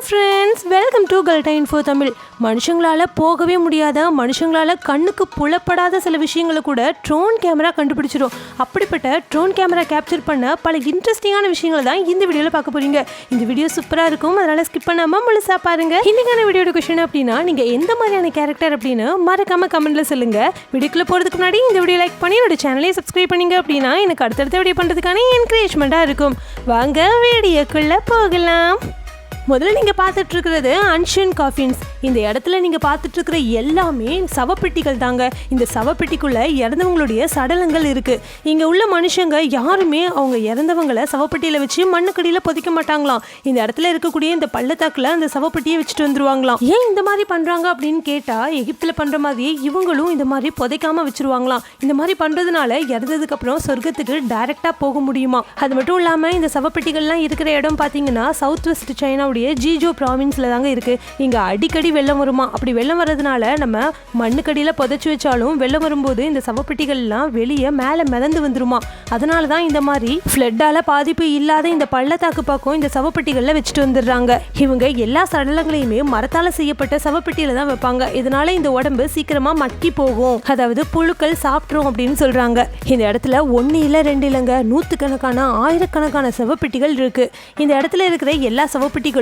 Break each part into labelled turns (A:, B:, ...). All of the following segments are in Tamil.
A: வணக்கம் ஃப்ரெண்ட்ஸ், வெல்கம் டு கல்டா இன்ஃபோ தமிழ். மனுஷங்களால் போகவே முடியாத, மனுஷங்களால் கண்ணுக்கு புலப்படாத சில விஷயங்களை கூட ட்ரோன் கேமரா கண்டுபிடிச்சிடும். அப்படிப்பட்ட ட்ரோன் கேமரா கேப்சர் பண்ண பல இன்ட்ரெஸ்டிங்கான விஷயங்களை தான் இந்த வீடியோவில் பார்க்க போகிறீங்க. இந்த வீடியோ சூப்பராக இருக்கும், அதனால் ஸ்கிப் பண்ணாமல் முழுசாக பாருங்கள். இன்றைக்கான வீடியோட கொஸ்டின் அப்படின்னா, நீங்கள் எந்த மாதிரியான கேரக்டர் அப்படின்னு மறக்காமல் கமெண்ட்டில் சொல்லுங்கள். வீடியோக்குள்ளே போகிறதுக்கு முன்னாடி இந்த வீடியோ லைக் பண்ணி என்னோட சேனலை சப்ஸ்கிரைப் பண்ணிங்க அப்படின்னா எனக்கு அடுத்தடுத்த வீடியோ பண்ணுறதுக்கான என்கரேஜ்மெண்ட்டாக இருக்கும். வாங்க வீடியோக்குள்ளே போகலாம். முதல்ல நீங்கள் பார்த்துட்டு இருக்கிறது அன்ஷியன் காஃபின்ஸ். இந்த இடத்துல நீங்கள் பார்த்துட்டு இருக்கிற எல்லாமே சவப்பெட்டிகள் தாங்க. இந்த சவப்பெட்டிக்குள்ளே இறந்தவங்களுடைய சடலங்கள் இருக்குது. இங்கே உள்ள மனுஷங்க யாருமே அவங்க இறந்தவங்களை சவப்பெட்டியில் வச்சு மண்ணுக்கடியில் புதைக்க மாட்டாங்களாம். இந்த இடத்துல இருக்கக்கூடிய இந்த பள்ளத்தாக்கில் அந்த சவப்பெட்டியை வச்சுட்டு வந்துருவாங்களாம். ஏன் இந்த மாதிரி பண்ணுறாங்க அப்படின்னு கேட்டால், எகிப்தில் பண்ணுற மாதிரி இவங்களும் இந்த மாதிரி புதைக்காமல் வச்சுருவாங்களாம். இந்த மாதிரி பண்ணுறதுனால இறந்ததுக்கப்புறம் சொர்க்கத்துக்கு டைரெக்டாக போக முடியுமா. அது மட்டும் இல்லாமல் இந்த சவப்பெட்டிகள்லாம் இருக்கிற இடம் பார்த்தீங்கன்னா சவுத் வெஸ்ட் சைனாவுடைய ஜீஜோ ப்ராவின்ஸில் தாங்க இருக்குது. இங்கே அடிக்கடி வெள்ளம் வருமா. அப்படி வெள்ளம் வர்றதுனால நம்ம மண்ணுக்கடியில் புதைச்சி வச்சாலும் வெள்ளம் வரும்போது இந்த சவப்பெட்டிகள்லாம் வெளியே மேலே மிதந்து வந்துருமா. அதனால தான் இந்த மாதிரி ஃப்ளட்டால் பாதிப்பு இல்லாத இந்த பள்ளத்தாக்கு பக்கம் இந்த சவப்பெட்டிகளில் வச்சுட்டு வந்துடுறாங்க. இவங்க எல்லா சடலங்களையுமே மரத்தால் செய்யப்பட்ட சவப்பெட்டியில் தான் வைப்பாங்க. இதனால இந்த உடம்பு சீக்கிரமாக மக்கி போகும், அதாவது புழுக்கள் சாப்பிட்ரும் அப்படின்னு சொல்கிறாங்க. இந்த இடத்துல ஒன்று இல்லை ரெண்டு இல்லைங்க, நூற்றுக்கணக்கான ஆயிரக்கணக்கான சவப்பெட்டிகள் இருக்குது. இந்த இடத்துல இருக்கிற எல்லா சவப்பெட்டிகளும்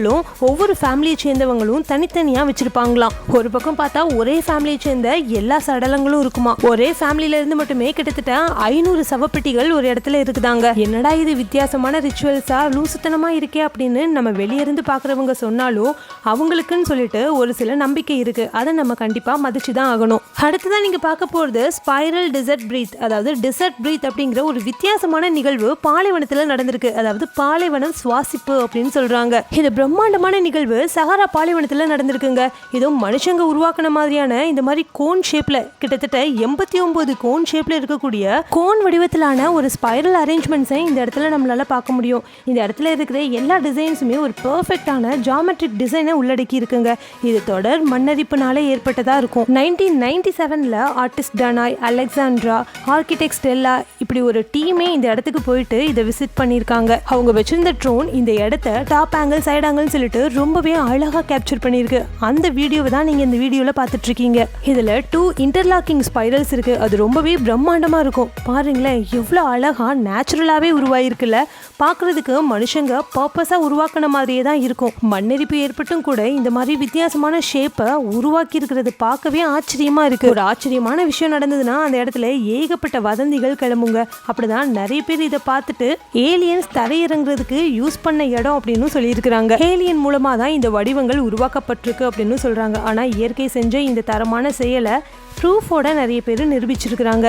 A: ஒவ்வொரு ஃபேமிலியை சேர்ந்தவங்களும் தனித்தனியாக வச்சிருப்பாங்களாம். ஒரு பக்கம் பார்த்தா ஒரே ஃபேமிலியை சேர்ந்த எல்லா சடலங்களும் இருக்குமா. ஒரே ஃபேமிலியில இருந்து மட்டுமே கிட்டத்தட்ட 500 சவப்பெட்டிகள் ஒரு இடத்துல இருக்குதாங்க. என்னடா இது வித்தியாசமான ரிச்சுவல்ஸா, லூசுத்தனமா இருக்கே அப்படின்னு நம்ம வெளியே இருந்து பார்க்குறவங்க சொன்னாலும் அவங்களுக்குன்னு சொல்லிட்டு ஒரு சில நம்பிக்கை இருக்கு. அதை நம்ம கண்டிப்பாக மதிச்சு தான் ஆகணும். அடுத்ததான் நீங்கள் பார்க்க போகிறது ஸ்பைரல் டெசர்ட் பிரீத், அதாவது டெசர்ட் பிரீத் அப்படிங்கிற ஒரு வித்தியாசமான நிகழ்வு பாலைவனத்தில் நடந்திருக்கு. அதாவது பாலைவனம் சுவாசிப்பு அப்படின்னு சொல்றாங்க. இது பிரம்மாண்டமான நிகழ்வு சஹாரா பாலைவனத்தில் நடந்திருக்குங்க. இதுவும் மனுஷங்க உருவாக்கின மாதிரியான இந்த மாதிரி கோன் ஷேப்ல, கிட்டத்தட்ட 89 கோன் ஷேப்ல இருக்கக்கூடிய கோன் வடிவத்திலான ஒரு ஸ்பைரல் அரேஞ்ச்மெண்ட்ஸை இந்த இடத்துல நம்மளால பார்க்க முடியும். இந்த இடத்துல இருக்கிற எல்லா டிசைன்ஸுமே ஒரு பெர்ஃபெக்டான ஜியோமெட்ரிக் டிசைனை உள்ளடக்கி இருக்குங்க. இது தொடர் மண்ணரிப்புனால ஏற்பட்டதா இருக்கும். 1997ல் ஆர்டிஸ்ட் டனாய், அலெக்சாண்ட்ரா, ஆர்கிடெக்ட் ஸ்டெல்லா இப்படி ஒரு டீமே இந்த இடத்துக்கு போயிட்டு இதை விசிட் பண்ணியிருக்காங்க. அவங்க வச்சிருந்த ட்ரோன் இந்த இடத்த டாப் ஆங்கிள் சைடு ஆங்கிள்னு சொல்லிட்டு ரொம்பவே அழகாக கேப்சர் பண்ணியிருக்கு. அந்த வீடியோவை தான் நீங்கள் இந்த வீடியோவில் பார்த்துட்டு இருக்கீங்க. இதில் 2 இன்டர்லாக்கிங் ஸ்பைரல்ஸ் இருக்கு. அது ரொம்பவே பிரம்மாண்டமாக இருக்கும். பாருங்களேன், எவ்வளோ அழகாக நேச்சுரலாகவே உருவாயிருக்குல்ல. பார்க்குறதுக்கு மனுஷங்க பர்பஸாக உருவாக்கின மாதிரியே தான் இருக்கும். மண்ணெரிப்பு ஏற்பட்டும் கூட இந்த மாதிரி வித்தியாசமான ஷேப்பை உருவாக்கி இருக்கிறது பார்க்கவே ஆச்சரியமாக இருக்குது. ஒரு ஆச்சரியமான விஷயம் நடந்ததுன்னா அந்த இடத்துல ஏகப்பட்ட வதந்திகள் கிளம்புங்க. அப்படிதான் நிறைய பேர் இதை பார்த்துட்டு ஏலியன்ஸ் தரையிறங்குறதுக்கு யூஸ் பண்ண இடம் அப்படின்னு சொல்லியிருக்கிறாங்க. ஏலியன் மூலமாக தான் இந்த வடிவங்கள் உருவாக்கப்பட்டிருக்கு அப்படின்னு சொல்கிறாங்க. ஆனால் இயற்கை செஞ்ச இந்த தரமான செயலை ப்ரூஃபோட நிறைய பேர் நிரூபிச்சிருக்கிறாங்க.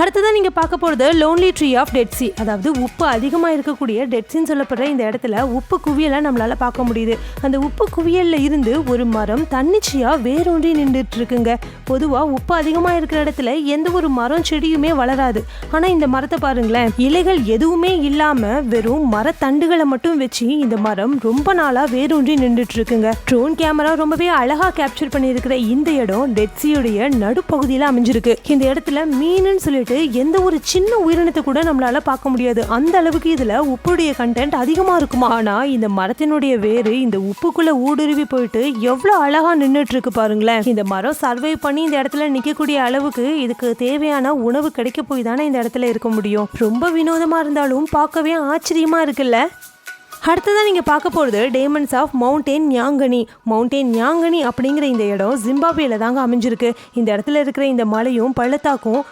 A: அடுத்ததான் நீங்கள் பார்க்க போகிறது lonely tree of dead sea, அதாவது உப்பு அதிகமாக இருக்கக்கூடிய டெட்சின்னு சொல்லப்படுற இந்த இடத்துல உப்பு குவியலை நம்மளால் பார்க்க முடியுது. அந்த உப்பு குவியலில் இருந்து ஒரு மரம் தன்னிச்சையாக வேரூன்றி நின்றுட்டு இருக்குங்க. பொதுவாக உப்பு அதிகமாக இருக்கிற இடத்துல எந்த ஒரு மரம் செடியுமே வளராது. ஆனால் இந்த மரத்தை பாருங்களேன், இலைகள் எதுவுமே இல்லாமல் வெறும் மரத்தண்டுகளை மட்டும் வச்சு இந்த மரம் ரொம்ப நாளாக வேரூன்றி நின்றுட்டு இருக்குங்க. ட்ரோன் கேமரா ரொம்பவே அழகாக கேப்சர் பண்ணியிருக்கிற இந்த இடம் டெட்சியுடைய நடுப்பகுதியில் அமைஞ்சிருக்கு. இந்த இடத்துல மீனுன்னு சொல்லிட்டு எந்த ஒரு சின்ன உயிரினத்தை கூட நம்மளால பார்க்க முடியாது. அந்த அளவுக்கு இதுல உப்புடைய கண்டென்ட் அதிகமா இருக்குமா. ஆனா இந்த மரத்தினுடைய வேறு இந்த உப்புக்குள்ள ஊடுருவி போயிட்டு எவ்வளவு அழகா நின்றுட்டு இருக்கு பாருங்களேன். இந்த மரம் சர்வை பண்ணி இந்த இடத்துல நிக்கக்கூடிய அளவுக்கு இதுக்கு தேவையான உணவு கிடைக்க போய் தானே இந்த இடத்துல இருக்க முடியும். ரொம்ப வினோதமா இருந்தாலும் பார்க்கவே ஆச்சரியமா இருக்குல்ல. அடுத்ததான் நீங்கள் பார்க்க போகிறது டேமண்ட்ஸ் ஆஃப் மவுண்டேன் நியாங்கனி. மவுண்டேன் நியாங்கனி அப்படிங்கிற இந்த இடம் ஜிம்பாப்வேல தாங்க அமைஞ்சிருக்கு. இந்த இடத்துல இருக்கிற இந்த மலையும் பள்ளத்தாக்கும்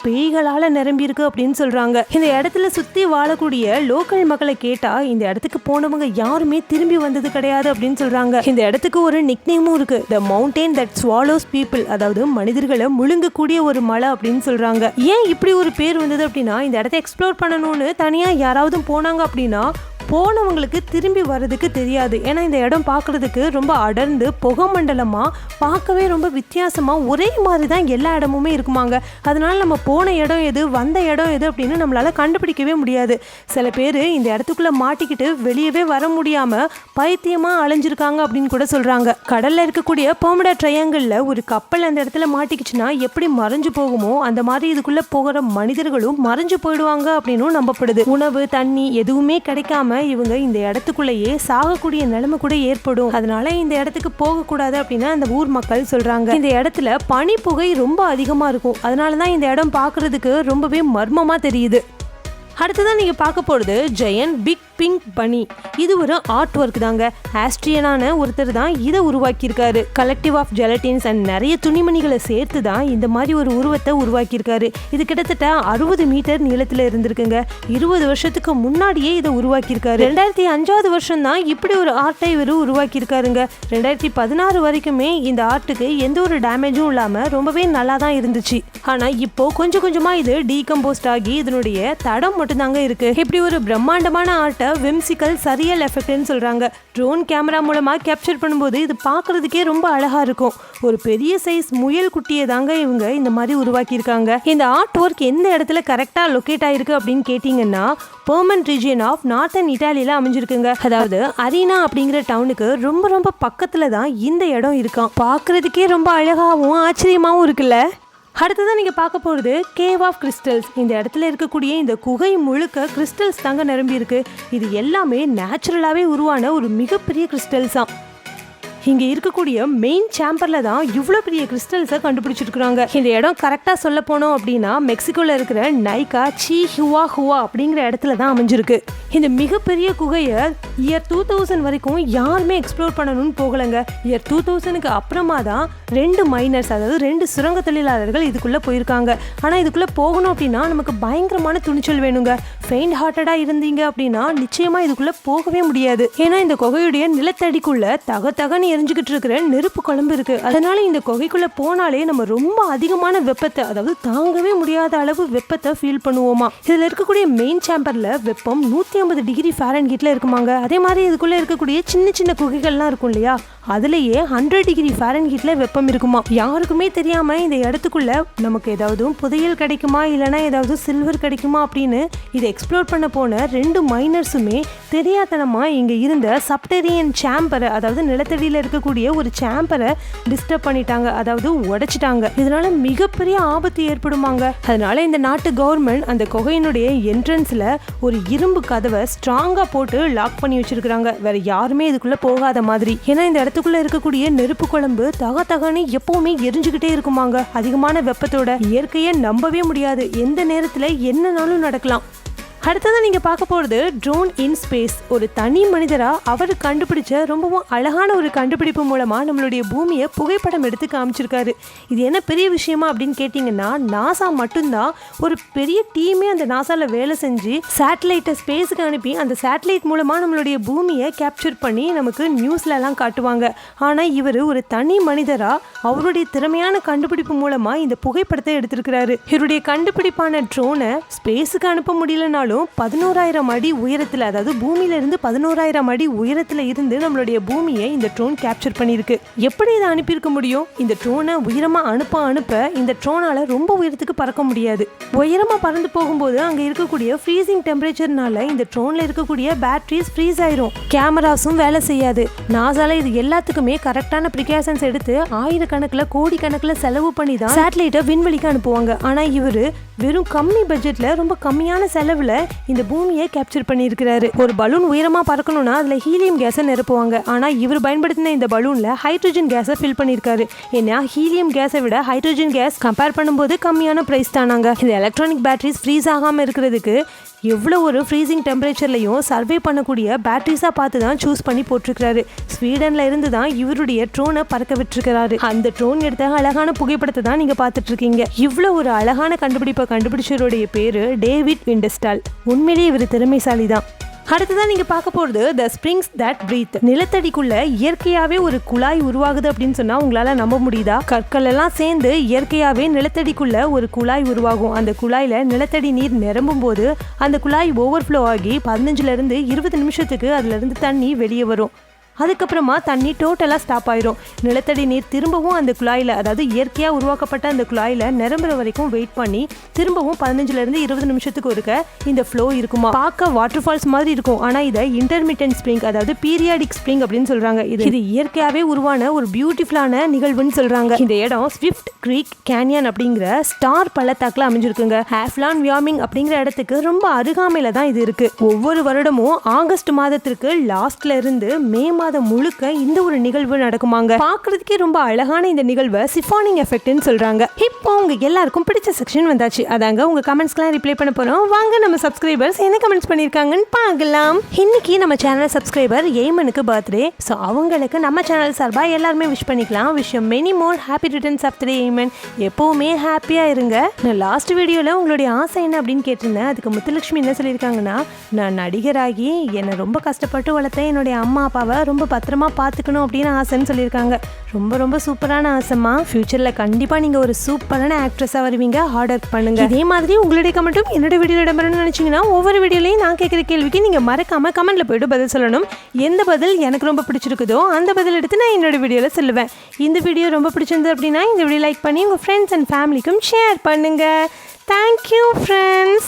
A: பேய்களால் நிரம்பியிருக்கு அப்படின்னு சொல்கிறாங்க. இந்த இடத்துல சுற்றி வாழக்கூடிய லோக்கல் மக்களை கேட்டால் இந்த இடத்துக்கு போனவங்க யாருமே திரும்பி வந்தது கிடையாது அப்படின்னு சொல்கிறாங்க. இந்த இடத்துக்கு ஒரு நிக்நேமும் இருக்குது, த மவுண்டேன் தட் ஸ்வாலோஸ் பீப்புள், அதாவது மனிதர்களை முழுங்கக்கூடிய ஒரு மலை அப்படின்னு சொல்கிறாங்க. ஏன் இப்படி ஒரு பேர் வந்தது அப்படின்னா, இந்த இடத்த எக்ஸ்ப்ளோர் பண்ணணும்னு தனியாக யாராவது போனாங்க அப்படின்னா போனவங்களுக்கு திரும்பி வர்றதுக்கு தெரியாது. ஏன்னா இந்த இடம் பார்க்குறதுக்கு ரொம்ப அடர்ந்து புகை மண்டலமாக, பார்க்கவே ரொம்ப வித்தியாசமாக ஒரே மாதிரி தான் எல்லா இடமுமே இருக்குமாங்க. அதனால நம்ம போன இடம் எது, வந்த இடம் எது அப்படின்னு நம்மளால் கண்டுபிடிக்கவே முடியாது. சில பேர் இந்த இடத்துக்குள்ளே மாட்டிக்கிட்டு வெளியவே வர முடியாமல் பைத்தியமாக அலைஞ்சிருக்காங்க அப்படின்னு கூட சொல்கிறாங்க. கடலில் இருக்கக்கூடிய பெர்முடா ட்ரையாங்கிளில் ஒரு கப்பல் அந்த இடத்துல மாட்டிக்கிச்சுன்னா எப்படி மறைஞ்சு போகுமோ அந்த மாதிரி இதுக்குள்ளே போகிற மனிதர்களும் மறைஞ்சு போயிடுவாங்க அப்படின்னு நம்பப்படுது. உணவு தண்ணி எதுவுமே கிடைக்காம இவங்க இந்த இடத்துக்குள்ளேயே சாகக்கூடிய நிலைமை கூட ஏற்படும். அதனால இந்த இடத்துக்கு போகக்கூடாது அப்படின்னு அந்த ஊர் மக்கள் சொல்றாங்க. இந்த இடத்துல பனி புகை ரொம்ப அதிகமா இருக்கும். அதனாலதான் இந்த இடம் பார்க்கிறதுக்கு ரொம்பவே மர்மமா தெரியுது. அடுத்ததான் நீங்க பார்க்க போறது ஜெயண்ட் பிக் பிங்க் பனி. இது ஒரு ஆர்ட் ஒர்க் தாங்க. ஆஸ்ட்ரியனான ஒருத்தர் தான் இதை உருவாக்கியிருக்காரு. கலெக்டிவ் ஆஃப் ஜெலட்டின்ஸ் அண்ட் நிறைய துணிமணிகளை சேர்த்து தான் இந்த மாதிரி ஒரு உருவத்தை உருவாக்கியிருக்காரு. இது கிட்டத்தட்ட 60 மீட்டர் நீளத்துல இருந்திருக்குங்க. 20 வருஷத்துக்கு முன்னாடியே இதை உருவாக்கியிருக்காரு. 2005 வருஷம் தான் இப்படி ஒரு ஆர்ட்டை இவர் உருவாக்கியிருக்காருங்க. 2016 வரைக்குமே இந்த ஆர்ட்டுக்கு எந்த ஒரு டேமேஜும் இல்லாம ரொம்பவே நல்லா தான் இருந்துச்சு. ஆனா இப்போ கொஞ்சம் கொஞ்சமா இது டீகம்போஸ்ட் ஆகி இதனுடைய தடம் மட்டும்தாங்க இருக்கு. இப்படி ஒரு பிரம்மாண்டமான ஆர்ட்டை விம்சிக்கல் சரியல் எஃபெக்ட்னு சொல்றாங்க. ட்ரோன் கேமரா மூலமா கேப்சர் பண்ணும்போது இது பார்க்கிறதுக்கே ரொம்ப அழகா இருக்கும். ஒரு பெரிய சைஸ் முயல் குட்டியை தாங்க இவங்க இந்த மாதிரி உருவாக்கியிருக்காங்க. இந்த ஆர்ட் ஒர்க் எந்த இடத்துல கரெக்டா லொக்கேட் ஆயிருக்கு அப்படின்னு கேட்டீங்கன்னா பெர்மன் ரீஜியன் ஆஃப் நார்த்தன் இட்டாலியில அமைஞ்சிருக்குங்க. அதாவது அரீனா அப்படிங்கிற டவுனுக்கு ரொம்ப ரொம்ப பக்கத்துல தான் இந்த இடம் இருக்கான். பார்க்கிறதுக்கே ரொம்ப அழகாவும் ஆச்சரியமாவும் இருக்குல்ல. அடுத்ததான் நீங்கள் பார்க்க போகிறது கேவ் ஆஃப் கிறிஸ்டல்ஸ். இந்த இடத்துல இருக்கக்கூடிய இந்த குகை முழுக்க கிறிஸ்டல்ஸ் தாங்க நிரம்பி இருக்கு. இது எல்லாமே நேச்சுரலாகவே உருவான ஒரு மிகப்பெரிய கிறிஸ்டல்ஸாம். இங்கே இருக்கக்கூடிய மெயின் சேம்பரில் தான் இவ்வளோ பெரிய கிறிஸ்டல்ஸை கண்டுபிடிச்சிருக்கிறாங்க. இந்த இடம் கரெக்டாக சொல்ல போனோம் அப்படின்னா மெக்சிகோவில் இருக்கிற நைகா ஹுவா அப்படிங்கிற இடத்துல தான் அமைஞ்சிருக்கு. இந்த மிகப்பெரிய குகையை இயர் 2000 வரைக்கும் யாருமே எக்ஸ்ப்ளோர் பண்ணணும்னு போகலைங்க. இயர் 2000க்கு அப்புறமா தான் 2 மைனர்ஸ், அதாவது 2 சுரங்க தொழிலாளர்கள் இதுக்குள்ளே போயிருக்காங்க. ஆனால் இதுக்குள்ளே போகணும் அப்படின்னா நமக்கு பயங்கரமான துணிச்சல் வேணுங்க. ஃபெயிண்ட் ஹார்ட்டடாக இருந்தீங்க அப்படின்னா நிச்சயமாக இதுக்குள்ளே போகவே முடியாது. ஏன்னா இந்த குகையுடைய நிலத்தடிக்குள்ள தகன்னு எரிஞ்சுக்கிட்டு இருக்கிற நெருப்பு குழம்பு இருக்கு. அதனால இந்த குகைக்குள்ள போனாலே நம்ம ரொம்ப அதிகமான வெப்பத்தை, அதாவது தாங்கவே முடியாத அளவு வெப்பத்தை ஃபீல் பண்ணுவோமா. இதுல இருக்கக்கூடிய மெயின் சேம்பர்ல வெப்பம் 150 டிகிரி ஃபாரன்ஹீட்ல இருக்குமாங்க. அதே மாதிரி இதுக்குள்ள இருக்கக்கூடிய சின்ன சின்ன குகைகள்லாம் இருக்கும் இல்லையா, அதுலேயே 100 டிகிரி ஃபாரன்ஹீட்ல வெப்பம் இருக்குமா. யாருக்குமே தெரியாம இந்த இடத்துக்குள்ள நமக்கு ஏதாவது புதையல் கிடைக்குமா இல்லைன்னா ஏதாவது சில்வர் கிடைக்குமா அப்படின்னு இதை எக்ஸ்ப்ளோர் பண்ண போன 2 மைனர்ஸுமே தெரியாதனமா இங்க இருந்த சப்டெரியன் சேம்பரை, அதாவது நிலத்தடியில் இருக்கக்கூடிய ஒரு சேம்பரை டிஸ்டர்ப் பண்ணிட்டாங்க, அதாவது உடைச்சிட்டாங்க. இதனால மிகப்பெரிய ஆபத்து ஏற்படுமாங்க. அதனால இந்த நாட்டு கவர்மெண்ட் அந்த குகையினுடைய என்ட்ரன்ஸ்ல ஒரு இரும்பு கதவை ஸ்ட்ராங்கா போட்டு லாக் பண்ணி வச்சிருக்காங்க, வேற யாருமே இதுக்குள்ள போகாத மாதிரி. ஏன்னா இந்த இடத்துக்குள்ள இருக்கக்கூடிய நெருப்பு குழம்பு தகன்னு எப்பவுமே எரிஞ்சுக்கிட்டே இருக்குமாங்க. அதிகமான வெப்பத்தோட இயற்கையை நம்பவே முடியாது, எந்த நேரத்துல என்னனாலும் நடக்கலாம். அடுத்ததான் நீங்கள் பார்க்க போகிறது ட்ரோன் இன் ஸ்பேஸ். ஒரு தனி மனிதராக அவர் கண்டுபிடிச்ச ரொம்பவும் அழகான ஒரு கண்டுபிடிப்பு மூலமாக நம்மளுடைய பூமியை புகைப்படம் எடுத்து காமிச்சிருக்காரு. இது என்ன பெரிய விஷயமா அப்படின்னு கேட்டிங்கன்னா, நாசா மட்டும்தான் ஒரு பெரிய டீமே அந்த நாசாவில் வேலை செஞ்சு சேட்டலைட்டை ஸ்பேஸுக்கு அனுப்பி அந்த சேட்டலைட் மூலமாக நம்மளுடைய பூமியை கேப்சர் பண்ணி நமக்கு நியூஸ்லலாம் காட்டுவாங்க. ஆனால் இவர் ஒரு தனி மனிதராக அவருடைய திறமையான கண்டுபிடிப்பு மூலமாக இந்த புகைப்படத்தை எடுத்திருக்கிறாரு. இவருடைய கண்டுபிடிப்பான ட்ரோனை ஸ்பேஸுக்கு அனுப்ப முடியலனாலும் 11,000 அடி உயரத்தில், அதாவது பூமியில இருந்து 11,000 அடி உயரத்தில் இருந்து நம்மளுடைய பூமியை இந்த ட்ரோன் கேப்சர் பண்ணியிருக்கு. எப்படி இதை அனுப்பியிருக்க முடியும்? இந்த ட்ரோனை உயரமா அனுப்ப இந்த ட்ரோனால ரொம்ப உயரத்துக்கு பறக்க முடியாது. உயரமா பறந்து போகும்போது அங்க இருக்கக்கூடிய ஃப்ரீசிங் டெம்பரேச்சர்னால இந்த ட்ரோன்ல இருக்கக்கூடிய பேட்டரிஸ் ஃப்ரீஸ் ஆயிரும், கேமராஸும் வேலை செய்யாது. நாசால இது எல்லாத்துக்குமே கரெக்டான ப்ரிகாஷன்ஸ் எடுத்து ஆயிரக்கணக்கில் கோடிக்கணக்கில் செலவு பண்ணி தான் சேட்டலைட்டை விண்வெளிக்கு அனுப்புவாங்க. ஆனா இவரு வெறும் கம்மி பட்ஜெட்ல ரொம்ப கம்மியான செலவுல இந்த பூமியை கேப்சர் பண்ணியிருக்கிறாரு. ஒரு பலூன் உயரமா பறக்கணும்னா அதுல ஹீலியம் கேஸை நிரப்புவாங்க. ஆனா இவர் பயன்படுத்தின இந்த பலூன்ல ஹைட்ரஜன் கேஸை ஃபில் பண்ணியிருக்காரு. ஏன்னா ஹீலியம் கேஸை விட ஹைட்ரஜன் கேஸ் கம்பேர் பண்ணும்போது கம்மியான பிரைஸ் தானாங்க. இந்த எலக்ட்ரானிக் பேட்டரிஸ் ஃப்ரீஸ் ஆகாம இருக்கிறதுக்கு எவ்வளோ ஒரு ஃப்ரீசிங் டெம்பரேச்சர்லையும் சர்வே பண்ணக்கூடிய பேட்டரிஸாக பார்த்து தான் சூஸ் பண்ணி போட்டிருக்கிறாரு. ஸ்வீடனில் இருந்து தான் இவருடைய ட்ரோனை பறக்க விட்டுருக்கிறாரு. அந்த ட்ரோன் எடுத்த அழகான புகைப்படத்தை தான் நீங்கள் பார்த்துட்டு இருக்கீங்க. இவ்வளோ ஒரு அழகான கண்டுபிடிப்பை கண்டுபிடிச்சவருடைய பேர் டேவிட் விண்டஸ்டால். உண்மையிலேயே இவர் திறமைசாலி தான். அடுத்ததான் நீங்கள் பார்க்க போகிறது த ஸ்ப்ரிங்ஸ் தட் பிரீத். நிலத்தடிக்குள்ள இயற்கையாகவே ஒரு குழாய் உருவாகுது அப்படின்னு சொன்னால் உங்களால் நம்ப முடியுதா? கற்கள் எல்லாம் சேர்ந்து இயற்கையாகவே நிலத்தடிக்குள்ள ஒரு குழாய் உருவாகும். அந்த குழாயில் நிலத்தடி நீர் நிரம்பும் போது அந்த குழாய் ஓவர்ஃப்ளோ ஆகி 15 to 20 நிமிஷத்துக்கு அதுலேருந்து தண்ணி வெளியே வரும். அதுக்கப்புறமா தண்ணி டோட்டலாக ஸ்டாப் ஆயிரும். நிலத்தடி நீர் திரும்பவும் அந்த குழாயில், அதாவது இயற்கையாக உருவாக்கப்பட்ட அந்த குழாயில் நிரம்புற வரைக்கும் வெயிட் பண்ணி திரும்பவும் 15லேருந்து 20 நிமிஷத்துக்கு ஒருக்க இந்த ஃப்ளோ இருக்குமா. பார்க்க வாட்டர் ஃபால்ஸ் மாதிரி இருக்கும், ஆனால் இதை இன்டர்மிட்டன்ட் ஸ்ப்ரிங், அதாவது பீரியாடிக் ஸ்ப்ரிங் அப்படின்னு சொல்றாங்க. இது இயற்கையாகவே உருவான ஒரு பியூட்டிஃபுல்லான நிகழ்வுன்னு சொல்றாங்க. இந்த இடம் ஸ்விஃப்ட் கிரீக் கேனியன் அப்படிங்கிற ஸ்டார் பள்ளத்தாக்குல அமைஞ்சிருக்குங்க. ஹாஃப்லான் வியாமிங் அப்படிங்கிற இடத்துக்கு ரொம்ப அருகாமையில தான் இது இருக்கு. ஒவ்வொரு வருடமும் ஆகஸ்ட் மாதத்திற்கு லாஸ்ட்ல இருந்து மே மாதம் முழுக்க இந்த ஒரு நிகழ்வு நடக்குமாங்க. பார்க்கிறதுக்கே ரொம்ப அழகான இந்த நிகழ்வை சிஃபானிங் எஃபெக்ட்னு சொல்றாங்க. இப்போ உங்க எல்லாருக்கும் பிடிச்ச செக்ஷன் வந்தாச்சு. அதாங்க உங்க கமெண்ட்ஸ்லாம் ரிப்ளை பண்ண போறோம். வாங்க நம்ம சப்ஸ்கிரைபர்ஸ் என்ன கமெண்ட்ஸ் பண்ணிருக்காங்கன்னு பார்க்கலாம். இன்னைக்கு நம்ம சேனல் சப்ஸ்கிரைபர் ஏமனுக்கு பர்த்டே. ஸோ அவங்களுக்கு நம்ம சேனல் சார்பா எல்லாருமே விஷ் பண்ணிக்கலாம். Wish many more happy returns of the day Aiman. எப்பவுமே ஹாப்பியா இருங்க. நான் லாஸ்ட் வீடியோல உங்களுடைய ஆசை என்ன அப்படின்னு கேட்டிருந்தேன். அதுக்கு முத்துலட்சுமி என்ன சொல்லியிருக்காங்கன்னா, நான் நடிகராகி என்னை ரொம்ப கஷ்டப்பட்டு வளர்த்தேன், என்னுடைய அம்மா அப்பாவை ரொம்ப பத்திரமா பார்த்துக்கணும் அப்படின்னு ஆசைன்னு சொல்லியிருக்காங்க. ரொம்ப ரொம்ப சூப்பரான ஆசைமா. ஃபியூச்சரில் கண்டிப்பாக நீங்கள் ஒரு சூப்பரான ஆக்ட்ரஸாக வருவீங்க. ஹார்ட் ஒர்க் பண்ணுங்க. இதே மாதிரி உங்களுடைய கமெண்ட்டும் என்னோட வீடியோவில் இடம்பெறணும்னு நினச்சிங்கன்னா ஒவ்வொரு வீடியோலையும் நான் கேட்குற கேள்விக்கு நீங்கள் மறக்காமல் கமெண்ட்டில் போய்ட்டு பதில் சொல்லணும். எந்த பதில் எனக்கு ரொம்ப பிடிச்சிருக்குதோ அந்த பதில் எடுத்து நான் என்னோட வீடியோவில் சொல்லுவேன். இந்த வீடியோ ரொம்ப பிடிச்சிருந்து அப்படின்னா இந்த வீடியோ லைக் பண்ணி உங்கள் ஃப்ரெண்ட்ஸ் அண்ட் ஃபேமிலிக்கும் ஷேர் பண்ணுங்கள். Thank you friends.